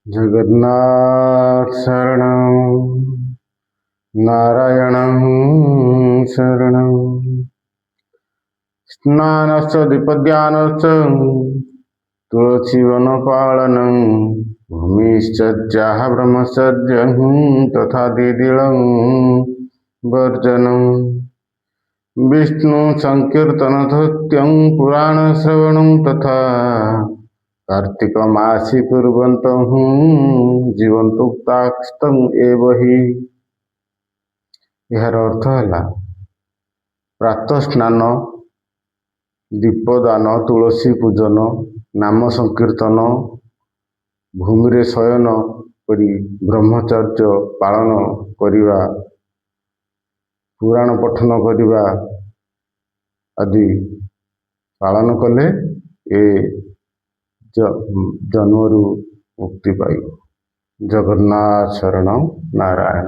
जगन्नाथ शरणं नारायणं शरणं स्नानश्च दीपज्ञानश्च तुलसीवनपालनं भूमिश्चर्या ब्रह्मचर्यं तथा दिदिलं वर्जनं विष्णु संकीर्तनधृत्यं पुराणश्रवणं तथा कार्तिक मासी कुर्वन्तः जीवन्तुक्तास्तम एव हि। यार अर्थ है प्रातः स्नान, दीपदान, तुलसी पूजन, नाम संकीर्तन, भूमि रे शयन करी ब्रह्मचर्य पालन करिवा, पुराण पठन करिवा आदि पालन कले ए जन्मरु मुक्ति पाइब। जगन्नाथ शरणं नारायण।